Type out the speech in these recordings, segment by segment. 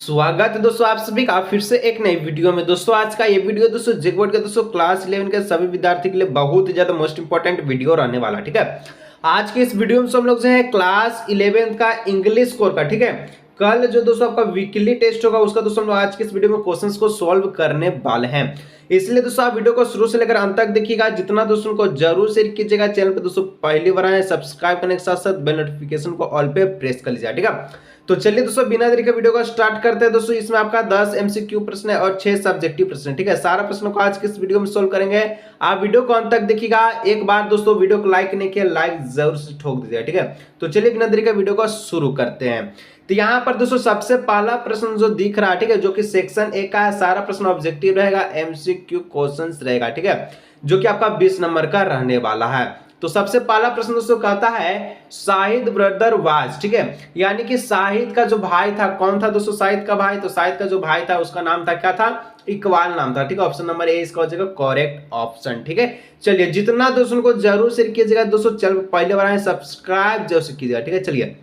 स्वागत है दोस्तों आप सभी का फिर से एक नई वीडियो में। दोस्तों आज का ये वीडियो दोस्तों जेकवर्ड का दोस्तों क्लास 11 के सभी विद्यार्थी के लिए बहुत ही ज्यादा मोस्ट इंपॉर्टेंट वीडियो रहने वाला। ठीक है, आज के इस वीडियो में हम लोग जो है क्लास 11 का इंग्लिश कोर का, ठीक है, कल जो दोस्तों आपका वीकली टेस्ट होगा उसका दोस्तों हम लोग आज के इस वीडियो में क्वेश्चंस को सॉल्व करने वाले हैं। इसलिए दोस्तों आप वीडियो को शुरू से लेकर अंत तक देखिएगा। जितना दोस्तों को जरूर शेयर कीजिएगा। चैनल पे दोस्तों पहली बार आए सब्सक्राइब करने के साथ साथ बेल नोटिफिकेशन को ऑल पे प्रेस कर लीजिए। ठीक है, तो चलिए दोस्तों बिना देरी के वीडियो को स्टार्ट करते हैं। दोस्तों इसमें आपका 10 एमसीक्यू प्रश्न है और 6 सब्जेक्टिव प्रश्न है। ठीक है, सारा प्रश्नों को आज के इस वीडियो में सोल्व करेंगे। आप वीडियो को अंत तक देखिएगा। एक बार दोस्तों वीडियो को लाइक नहीं किया, लाइक जरूर से ठोक दीजिएगा। ठीक है, तो चलिए बिना देरी के वीडियो को शुरू करते हैं। तो यहाँ पर दोस्तों सबसे पहला प्रश्न जो दिख रहा है, ठीक है, जो कि सेक्शन ए का है, सारा प्रश्न ऑब्जेक्टिव रहेगा, एमसीक्यू क्वेश्चंस रहेगा। ठीक है, जो कि आपका 20 नंबर का रहने वाला है। तो सबसे पहला प्रश्न दोस्तों कहता है शाहिद ब्रदर वाज, ठीक है, यानी कि शाहिद का जो भाई था, कौन था दोस्तों शाहिद का भाई? तो शाहिद का जो भाई था उसका नाम था, क्या था? इकबाल नाम था। ठीक है, ऑप्शन नंबर ए इसका हो जाएगा करेक्ट ऑप्शन। ठीक है, चलिए जितना दोस्तों को जरूर शेयर कीजिएगा दोस्तों। चल पहले बार सब्सक्राइब जरूर कीजिएगा। ठीक है, चलिए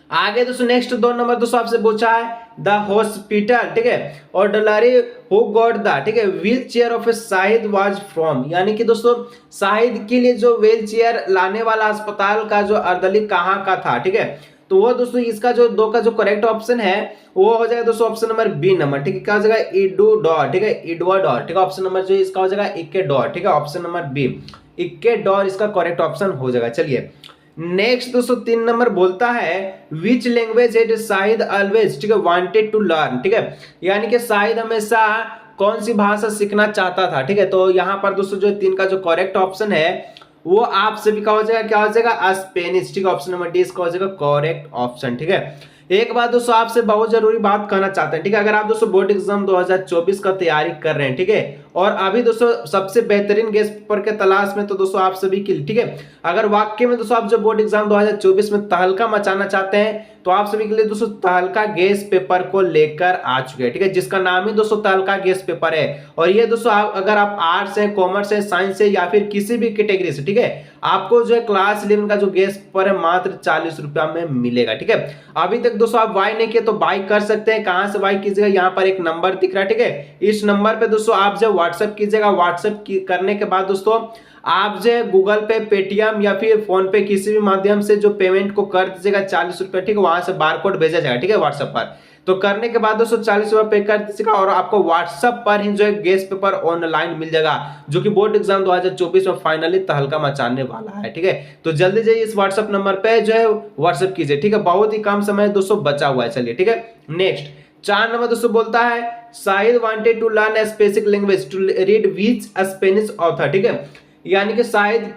आगे दोस्तों नेक्स्ट 2 नंबर दोस्तों आपसे पूछा है द हॉस्पिटल, ठीक है, और डलरी हु गॉट द, ठीक है, wheel chair of Shahid was from, यानी कि दोस्तों शाहिद के लिए जो व्हील चेयर लाने वाला अस्पताल का जो अर्दली कहाँ का था? ठीक है, तो वो दोस्तों इसका जो 2 का जो करेक्ट ऑप्शन है वो हो जाएगा दोस्तों ऑप्शन नंबर बी नंबर। ठीक है, क्या हो जाएगा? इडू डॉर, ठीक है, इडवा डॉर। ठीक है, ऑप्शन नंबर जो इसका हो जाएगा इक्के डॉर। ठीक है, ऑप्शन नंबर बी इक्के डॉर इसका करेक्ट ऑप्शन हो जाएगा। चलिए नेक्स्ट दोस्तों 3 नंबर बोलता है which language it Shahid always, ठीक है, वांटेड टू लर्न, ठीक है, यानी कि शाहिद हमेशा कौन सी भाषा सीखना चाहता था? ठीक है, तो यहाँ पर दोस्तों जो 3 का जो करेक्ट ऑप्शन है वो आप सभी का हो जाएगा, क्या हो जाएगा? स्पेनिश। ठीक है, ऑप्शन नंबर डी इसका हो जाएगा करेक्ट ऑप्शन। ठीक है, एक बात दोस्तों आपसे बहुत जरूरी बात कहना चाहते हैं। ठीक है, अगर आप दोस्तों बोर्ड एग्जाम 2024 का तैयारी कर रहे हैं, ठीक है, और अभी दोस्तों सबसे बेहतरीन गेस पेपर के तलाश में, तो दोस्तों आप सभी के लिए, ठीक है, अगर वाकई में दोस्तों आप जो बोर्ड एग्जाम 2024 में तहलका मचाना चाहते हैं तो आप सभी के लिए दोस्तों तहलका गेस पेपर को लेकर आ चुके हैं। ठीक है, जिसका नाम ही दोस्तों तहलका गेस पेपर है। और ये दोस्तों अगर आप आर्ट्स है, कॉमर्स है, साइंस है या फिर किसी भी कैटेगरी से, ठीक है, आपको जो है क्लास 11 का जो गेस पेपर है मात्र 40 रुपया में मिलेगा। ठीक है, अभी तक दोस्तों आप बाय नहीं किए तो बाय कर सकते हैं। कहां से बाय कीजिएगा? यहाँ पर एक नंबर दिख रहा है, ठीक है, इस नंबर पे दोस्तों आप जब व्हाट्सएप कीजिएगा, व्हाट्सएप करने के बाद दोस्तों आप जो गूगल पे, पेटीएम या फिर फोन पे किसी भी माध्यम से जो पेमेंट को कर दीजिएगा 40 रुपए, ठीक है, वहां से बारकोड भेजा जाएगा। ठीक है, व्हाट्सएप पर तो करने के बाद दोस्तों 40 रुपए पे कर दीजिएगा और आपको व्हाट्सएप पर ही जो है गेस पेपर ऑनलाइन मिल जाएगा, जो कि बोर्ड एग्जाम 2024 में फाइनली तहलका मचाने वाला है। ठीक है, तो जल्दी जाइए इस व्हाट्सएप नंबर पे जो है व्हाट्सएप कीजिए। ठीक है, बहुत ही कम समय दोस्तों बचा हुआ है। चलिए ठीक है, नेक्स्ट 4 नंबर दोस्तों बोलता है Shahid wanted to learn a specific language to read which Spanish author, ठीक है, यानी कि शाहिद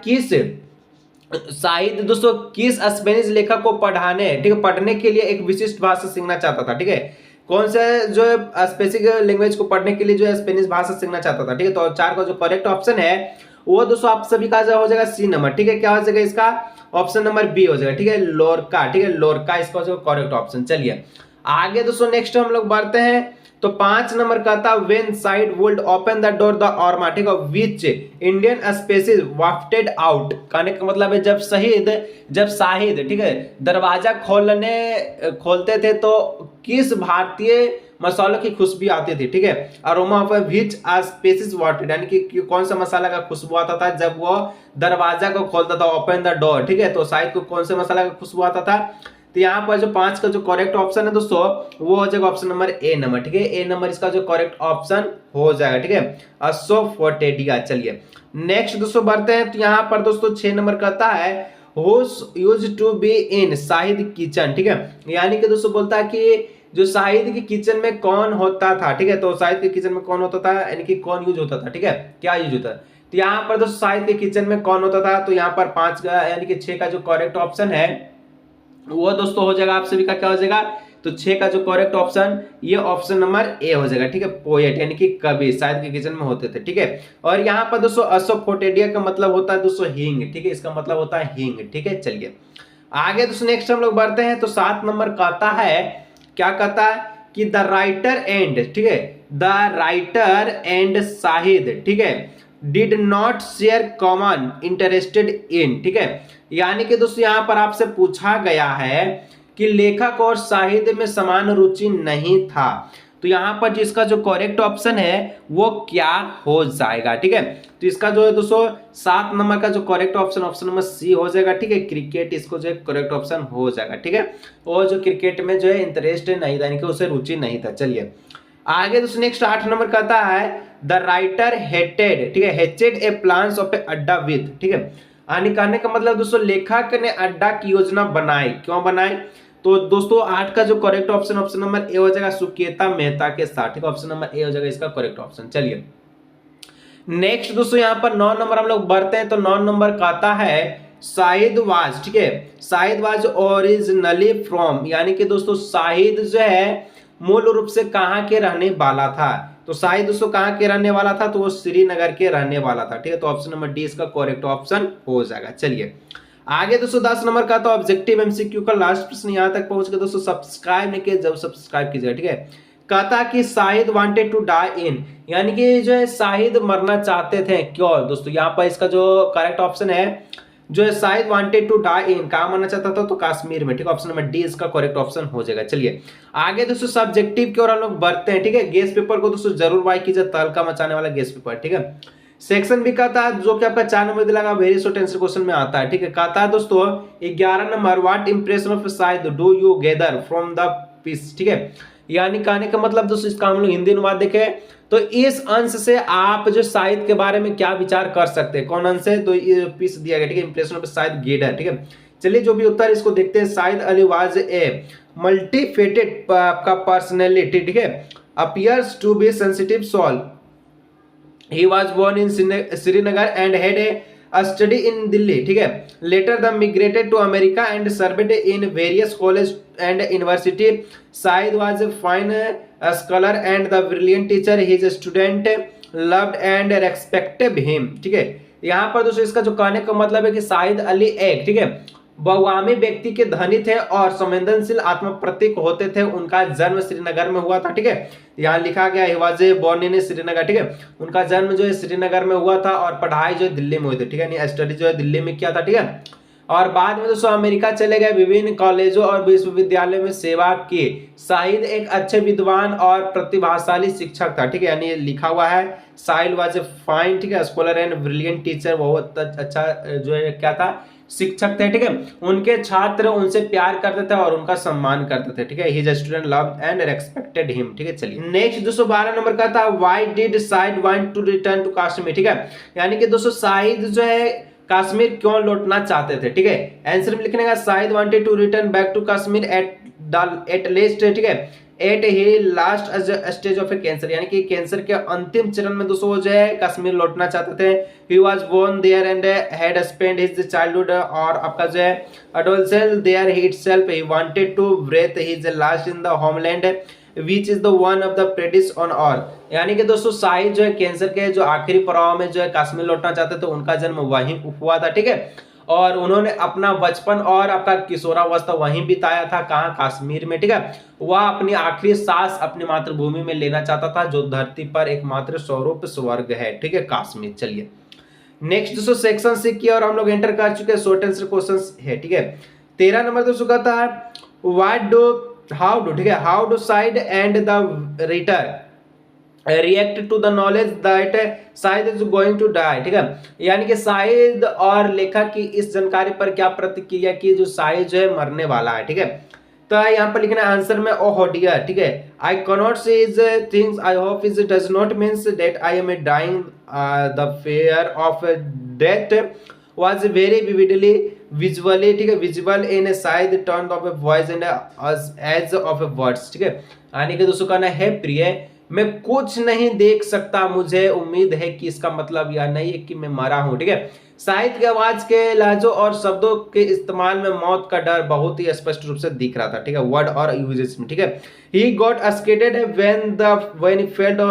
दोस्तों किस स्पेनिश लेखक को पढ़ाने, ठीक है, पढ़ने के लिए एक विशिष्ट भाषा सीखना चाहता था? ठीक है, कौन से जो स्पेसिफिक लैंग्वेज को पढ़ने के लिए जो है स्पेनिश भाषा सीखना चाहता था? ठीक है, तो 4 का जो करेक्ट ऑप्शन है वो दोस्तों आप सभी का हो जाएगा सी नंबर। ठीक है, क्या हो जाएगा इसका? ऑप्शन नंबर बी हो जाएगा। ठीक है, लोरका। ठीक है, लोरका इसका हो जाएगा करेक्ट ऑप्शन। चलिए आगे दोस्तों नेक्स्ट हम लोग बढ़ते हैं। तो 5 नंबर कहता when Shahid would open the door the aroma, ठीक है, which Indian spices wafted out, कहने का मतलब है जब शाहिद, ठीक है, दरवाजा खोलते थे तो किस भारतीय मसालों की खुशबू आती थी? ठीक है, अरोमा ऑफ व्हिच स्पेसिस वाफ्टेड, यानी कि कौन सा मसाला का खुशबू आता था जब वो दरवाजा को खोलता था, ओपन द डोर। ठीक है, तो शाहिद को कौन से मसाला का खुशबू आता था? तो यहाँ पर जो 5 का जो करेक्ट ऑप्शन है दोस्तों वो हो जाएगा ऑप्शन नंबर ए नंबर। ठीक है, ए नंबर इसका जो करेक्ट ऑप्शन हो जाएगा। ठीक है, असोफोटेडिया। चलिए नेक्स्ट दोस्तों बढ़ते हैं। तो यहाँ पर दोस्तों 6 नंबर कहता है who used to be in Shahid kitchen, ठीक है, यानी कि दोस्तों बोलता है कि जो शाहिद के किचन में कौन होता था? ठीक है, तो शाहिद के किचन में कौन होता था, यानी कि कौन यूज होता था? ठीक है, क्या यूज होता है? तो यहाँ पर दोस्तों शाहिद के किचन में कौन होता था? तो यहाँ पर 5 का यानी कि 6 का जो करेक्ट ऑप्शन है वो दोस्तों हो जाएगा आप सभी का, क्या हो जाएगा? तो 6 का जो करेक्ट ऑप्शन ये ऑप्शन नंबर ए हो जाएगा। ठीक है, पोएट यानी कि कवि शायद के किचन में होते थे। ठीक है, और यहाँ पर दोस्तों असोफोटेडिया का मतलब होता है दोस्तों हींग। ठीक है, इसका मतलब होता है हींग। ठीक है, चलिए आगे दोस्तों नेक्स्ट हम लोग बढ़ते हैं। तो 7 नंबर कहता है, क्या कहता है कि द राइटर एंड, ठीक है, द राइटर एंड शाहिद, ठीक है, did not share common interested in, ठीक है, यानी कि दोस्तों यहां पर आपसे पूछा गया है कि लेखक और साहित्य में समान रुचि नहीं था। तो यहाँ पर जिसका जो करेक्ट ऑप्शन है वो क्या हो जाएगा, ठीक है। तो इसका जो है दोस्तों 7 नंबर का जो correct option option number C हो जाएगा, ठीक है। क्रिकेट इसको जो है करेक्ट ऑप्शन हो जाएगा, ठीक है। और जो क्रिकेट में जो है इंटरेस्ट नहीं था, यानी कि उसे रुचि नहीं था। चलिए आगे दोस्तों नेक्स्ट 8 नंबर कहता है द राइटर हेटेड, ठीक है, हेटेड ए प्लान्स ऑफ ए अड्डा विद, ठीक है। यानी कहने का मतलब दोस्तों लेखक ने अड्डा की योजना बनाई, क्यों बनाई। तो दोस्तों 8 का जो correct option option number A हो जाएगा सुकेता मेहता के साथ, ठीक है। ऑप्शन नंबर ए हो जाएगा इसका करेक्ट ऑप्शन। चलिए नेक्स्ट दोस्तों यहाँ पर 9 नंबर हम लोग बढ़ते हैं। तो 9 नंबर कहता है शाहिद वाज, ठीक है, शाहिद वाज ओरिजिनली फ्रॉम, यानी कि दोस्तों शाहिद जो है मूल रूप से कहाँ के रहने वाला था। तो शाहिद दोस्तों कहाँ के रहने वाला था, तो वो श्रीनगर के रहने वाला था, ठीक है। तो ऑप्शन नंबर डी इसका करेक्ट ऑप्शन हो जाएगा। चलिए आगे दोस्तों 10 नंबर का तो ऑब्जेक्टिव एमसीक्यू का लास्ट प्रश्न यहाँ तक पहुंच गए दोस्तों। सब्सक्राइब नहीं किया, जब सब्सक्राइब कीजिएगा, ठीक है। कहता कि शाहिद वांटेड टू डाई इन, यानी कि जो है शाहिद मरना चाहते थे, क्यों दोस्तों। यहाँ पर इसका जो करेक्ट ऑप्शन है जो है शाहिद वांटेड टू डाई इन, कहाँ मरना चाहता था, तो कश्मीर में, ठीक है। ऑप्शन नंबर डी इसका करेक्ट ऑप्शन हो जाएगा। चलिए आगे दोस्तों सब्जेक्टिव की ओर हम लोग बढ़ते हैं, ठीक है। गेस पेपर को दोस्तों जरूर वाई कीजिए, तहलका मचाने वाला गेस पेपर, ठीक है। सेक्शन भी कहता है जो कि आपका 4 नंबर दिलागा, वेरी शॉर्ट आंसर क्वेश्चन में आता है, ठीक है। कहता है दोस्तों 11 number what impression of Shahid do you gather from the piece, ठीक है। यानी कहने का मतलब दोस्तों इसका हम लोग हिंदी अनुवाद देखें तो इस अंश से आप जो शाहिद के बारे में क्या विचार कर सकते हैं, कौन अंश है, तो ये पीस दिया गया, ठीक है। इंप्रेशन ऑफ शाहिद गैदर, ठीक है। चलिए जो भी उत्तर इसको देखते हैं। Shahid Ali was a multifaceted आपका पर्सनैलिटी, ठीक है, appears to be sensitive soul. He was born in Srinagar and had a study in Delhi, ठीक है। Later the migrated to America and served in various colleges and university. Syed was a fine scholar and the brilliant teacher. His student loved and respected him, ठीक है। यहाँ पर दोस्तों इसका जो कहने का मतलब है कि शाहिद अली एक, ठीक है, बहुआमी व्यक्ति के धनी थे और संवेदनशील आत्म प्रतीक होते थे। उनका जन्म श्रीनगर में हुआ था, ठीक है। यहाँ लिखा गया he was born in Srinagar, ठीक है। उनका जन्म जो है श्रीनगर में हुआ था और पढ़ाई जो है दिल्ली में हुई थी, ठीक है। स्टडी जो है दिल्ली में किया था, ठीक है। और बाद में दोस्तों अमेरिका चले गए, विभिन्न कॉलेजों और विश्वविद्यालयों में सेवा की। शाहिद एक अच्छे विद्वान और प्रतिभाशाली शिक्षक था, ठीक है। यानी लिखा हुआ है शाहिद वाज ए फाइन, ठीक है, स्कॉलर एंड ब्रिलियंट टीचर, बहुत अच्छा जो है क्या था, शिक्षक थे, ठीक है। उनके छात्र उनसे प्यार करते थे और उनका सम्मान करते थे, ठीक है। His student loved and respected him, ठीक है। चलिए नेक्स्ट 212 नंबर का था why did Shahid want to return to Kashmir, ठीक है। यानी कि दोस्तों शाहिद जो है कश्मीर क्यों लौटना चाहते थे, ठीक है। आंसर में लिखने का Shahid wanted to return back to Kashmir at least, ठीक है, at he last stage of a cancer, यानी कि कैंसर के अंतिम चरण में दोस्तों जो है कश्मीर लौटना चाहते थे। He was born there and had spent his childhood और आपका जो है adolescence there itself. He wanted to breath his last in the homeland which is the one of the paradise on earth. यानी कि दोस्तों शाहिद जो है कैंसर के जो आखिरी पड़ाव में जो है कश्मीर लौटना चाहते थे। उनका जन्म वहीं हुआ था, ठीक है। और उन्होंने अपना बचपन और आपका किशोरावस्था वहीं बिताया था, कहाँ, कश्मीर में, ठीक है। वह अपनी आखिरी सांस अपनी मातृभूमि में लेना चाहता था जो धरती पर एकमात्र स्वरूप स्वर्ग है, ठीक है, कश्मीर। चलिए नेक्स्ट दोस्तों सेक्शन सी की और हम लोग एंटर कर चुके हैं, शॉर्ट आंसर क्वेश्चंस है, ठीक है। 13 नंबर दोस्तों कहता है व्हाट डू हाउ डू, ठीक है, how do Shahid and the reader react to the knowledge that Shahid is going to die, ठीक है। यानी कि शाहिद और लेखक की इस जानकारी पर क्या प्रतिक्रिया की जो शाहिद जो है मरने वाला है, ठीक है। तो यहाँ पर लिखना आंसर में ओह डियर, ठीक है, I cannot say is things I hope is does not means that I am dying the fear of death was very vividly visually, ठीक है, visual in Shahid turn of a voice and edge of a words, ठीक है। यानी कि दोस्तों कहना है प्रिय मैं कुछ नहीं देख सकता, मुझे उम्मीद है कि इसका मतलब यह नहीं है कि मैं मरा हूं, ठीक है। शाहिद की आवाज के लहजों और शब्दों के इस्तेमाल में मौत का डर बहुत ही स्पष्ट रूप से दिख रहा था, ठीक है, वर्ड और यूजेस में, ठीक है। He got scared when he felt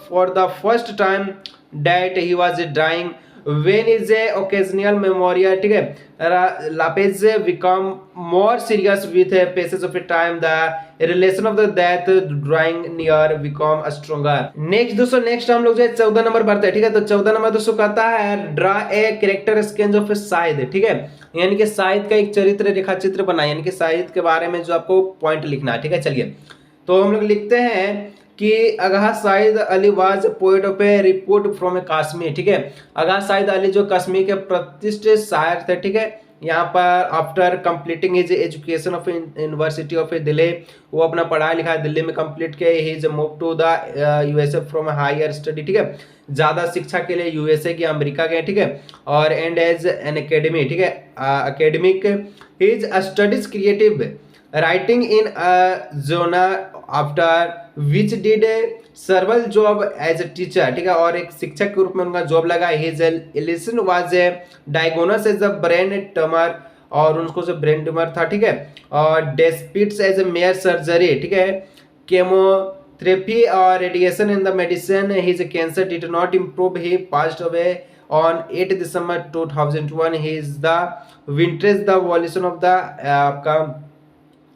for the first time that he was dying when is a occasional memorial, ठीक है, lapses become more serious with paces of time, the relation of the death drawing near become stronger. Next दोस्तों, next हम लोग जो है 14 number बढ़ते हैं, ठीक है। तो 14 नंबर दोस्तों कहता है draw a character sketch of Shahid, ठीक है, यानी कि शाहिद का एक चरित्र रेखा चित्र बनाए, यानी कि शाहिद के बारे में जो आपको पॉइंट लिखना है, ठीक है। चलिए तो हम लोग लिखते हैं कि Agha Shahid Ali was poet of a report from a Kashmir, ठीक है। अगहा शाहिद अली जो कश्मीर के प्रतिष्ठित शायर थे, ठीक है। यहाँ पर after completing his education of university of Delhi, वो अपना पढ़ाई लिखाई दिल्ली में कंप्लीट किए। His move to the USA from higher study, ठीक है, ज़्यादा शिक्षा के लिए यूएसए की अमेरिका गए, ठीक है। और एंड एज एन एकेडमी, ठीक है, academic his studies creative writing in जोना after which did several job as a teacher, ठीक है, और एक शिक्षक के रूप में उनका जॉब लगा। हिज इलिसन was a diagnosis as a brain tumour, और उनको जो ब्रेन ट्यूमर था, ठीक है, और despite as a major surgery, ठीक है, केमोथेरेपी और radiation in the medicine his cancer did not improve, he passed away on 8 December 2001. He is the witness the violation of the आपका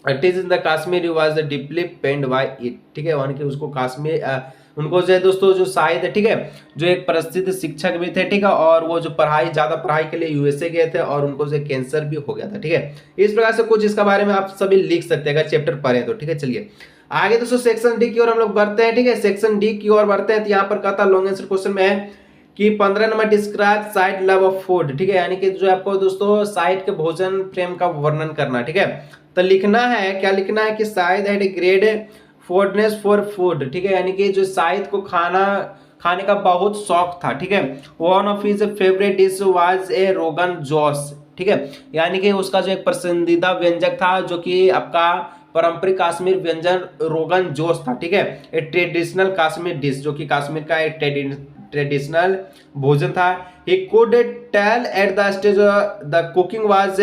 it is in the Kashmir was deeply pained by it, ठीक है, यानी कि उसको कश्मीर उनको जो है दोस्तों जो शाहिद है, ठीक है, जो एक प्रसिद्ध शिक्षक भी थे, ठीक है, और वो जो ज़्यादा पढ़ाई के लिए यूएसए गए थे और उनको जो कैंसर भी हो गया था, ठीक है। इस प्रकार से कुछ इसका बारे में आप सभी लिख सकते हैं अगर चैप्टर पढ़े तो, ठीक है। चलिए आगे दोस्तों सेक्शन डी की ओर हम लोग बढ़ते हैं, ठीक है। सेक्शन डी की ओर बढ़ते हैं तो यहाँ पर कहता लॉन्ग आंसर क्वेश्चन में है कि 15 number describe Shahid love of food, ठीक है, यानी कि जो आपको दोस्तों शाहिद के भोजन प्रेम का वर्णन करना, ठीक है। तो लिखना है, क्या लिखना है कि Shahid had a great fondness for food, ठीक है, यानी कि जो शाहिद को खाने का बहुत शौक था, ठीक है। One of his favourite dish was a rogan josh, ठीक है, यानी कि उसका जो एक पसंदीदा व्यंजक था जो कि आपका पारंपरिक कश्मीर व्यंजन रोगन जोश था, ठीक है, ए ट्रेडिशनल कश्मीर डिश, जो कि कश्मीर का एक ट्रेडिशनल भोजन था। He could tell at the stage the cooking was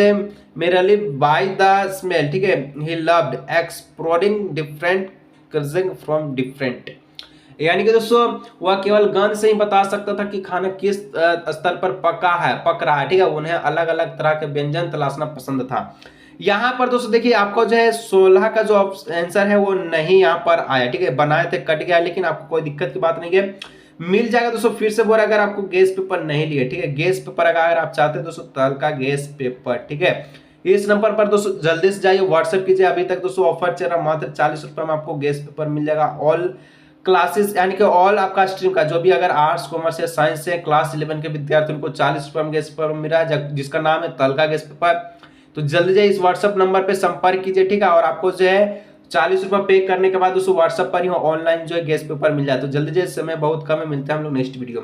merely by the smell, ठीक है। He loved exploring different cuisine from different, यानी कि दोस्तों वह केवल गंध से ही बता सकता था कि खाना किस स्तर पर पक रहा है, ठीक है। उन्हें अलग अलग तरह के व्यंजन तलाशना पसंद था। यहाँ पर दोस्तों देखिए आपको जो है 16 का जो आंसर है वो नहीं यहाँ पर आया, ठीक है, बनाए थे कट गया, लेकिन आपको कोई दिक्कत की बात नहीं है, मिल जाएगा दोस्तों। फिर से बोल अगर आपको गेस पेपर नहीं लिए, ठीक है, गेस पेपर अगर आप चाहते हैं दोस्तों तहलका गेस पेपर, ठीक है, इस नंबर पर दोस्तों जल्दी से जाइए, व्हाट्सएप कीजिए। अभी तक दोस्तों ऑफर चल रहा, मात्र 40 रुपये में आपको गेस पेपर मिल जाएगा। ऑल क्लासेस यानी कि ऑल आपका स्ट्रीम का जो भी अगर आर्ट्स कॉमर्स या साइंस से क्लास 11 के विद्यार्थियों को 40 रुपये में गेस पेपर मिल रहा है, जिसका नाम है तहलका गेस पेपर। तो जल्दी जाइए इस व्हाट्सएप नंबर पर संपर्क कीजिए, ठीक है, और आपको जो है 40 रुपये पे करने के बाद दोस्तों व्हाट्सएप पर ही ऑनलाइन जो है गेस पेपर मिल जाए। तो जल्दी जल्दी, समय बहुत कम है, मिलते हैं हम लोग नेक्स्ट वीडियो में।